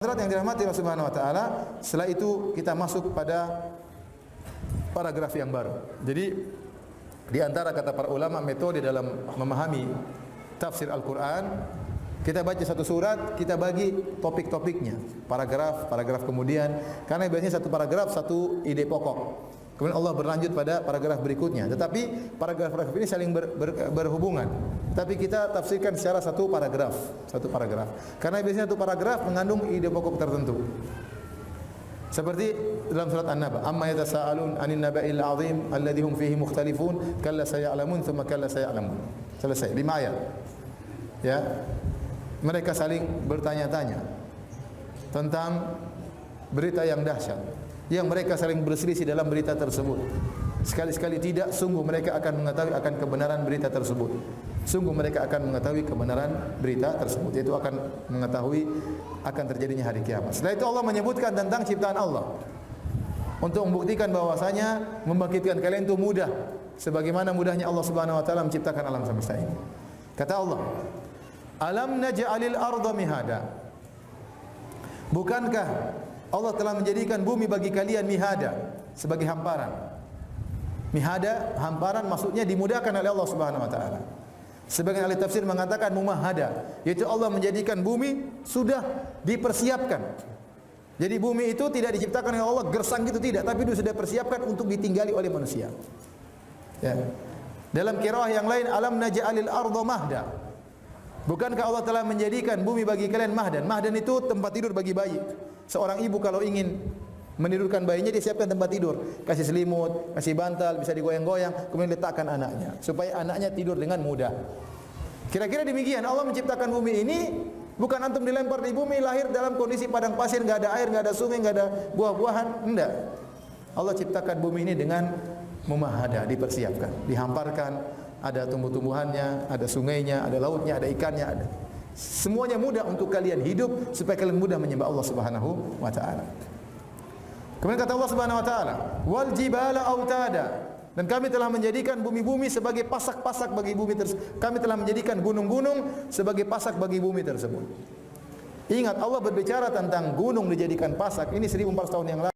Hadirat yang dirahmati Allah Subhanahu wa taala, setelah itu kita masuk pada paragraf yang baru. Jadi di antara kata para ulama metode dalam memahami tafsir Al-Qur'an, kita baca satu surat, kita bagi topik-topiknya, paragraf kemudian, karena biasanya satu paragraf satu ide pokok. Kemudian Allah berlanjut pada paragraf berikutnya. Tetapi paragraf ini saling berhubungan. Tapi kita tafsirkan secara satu paragraf. Karena biasanya satu paragraf mengandung ide pokok tertentu. Seperti dalam surat An-Naba, amma yatasaalun 'anil naba'il 'azim alladhi hum fihi mukhtalifun kalla saya'lamun thumma kalla saya'lamun. Selesai 5 ayat. Ya. Mereka saling bertanya-tanya tentang berita yang dahsyat, yang mereka saling berselisih dalam berita tersebut. Sekali-sekali tidak, sungguh mereka akan mengetahui akan kebenaran berita tersebut. Sungguh mereka akan mengetahui kebenaran berita tersebut, yaitu akan mengetahui akan terjadinya hari kiamat. Setelah itu Allah menyebutkan tentang ciptaan Allah untuk membuktikan bahwasanya membangkitkan kalian itu mudah, sebagaimana mudahnya Allah Subhanahu wa taala menciptakan alam semesta ini. Kata Allah, "Alam naj'alil arda mihada." Bukankah Allah telah menjadikan bumi bagi kalian mihada, sebagai hamparan. Mihada, hamparan, maksudnya dimudahkan oleh Allah Subhanahu wa taala. Sebagian ahli tafsir mengatakan mumahada, yaitu Allah menjadikan bumi sudah dipersiapkan. Jadi bumi itu tidak diciptakan oleh Allah gersang gitu, tidak, tapi itu sudah dipersiapkan untuk ditinggali oleh manusia. Ya. Dalam qiraah yang lain, alam naj'alil arda mahda. Bukankah Allah telah menjadikan bumi bagi kalian mahdan? Mahdan itu tempat tidur bagi bayi. Seorang ibu kalau ingin menidurkan bayinya, dia siapkan tempat tidur, kasih selimut, kasih bantal, bisa digoyang-goyang, kemudian letakkan anaknya supaya anaknya tidur dengan mudah. Kira-kira demikian Allah menciptakan bumi ini. Bukan antum dilempar di bumi, lahir dalam kondisi padang pasir, enggak ada air, enggak ada sungai, enggak ada buah-buahan, enggak. Allah ciptakan bumi ini dengan mumahada, dipersiapkan, dihamparkan, ada tumbuh-tumbuhannya, ada sungainya, ada lautnya, ada ikannya, ada. Semuanya mudah untuk kalian hidup supaya kalian mudah menyembah Allah Subhanahu wa taala. Kemudian kata Allah Subhanahu wa taala, "Wal jibala autada." Dan kami telah menjadikan bumi-bumi sebagai pasak-pasak bagi bumi tersebut. Kami telah menjadikan gunung-gunung sebagai pasak bagi bumi tersebut. Ingat, Allah berbicara tentang gunung dijadikan pasak ini 1400 tahun yang lalu.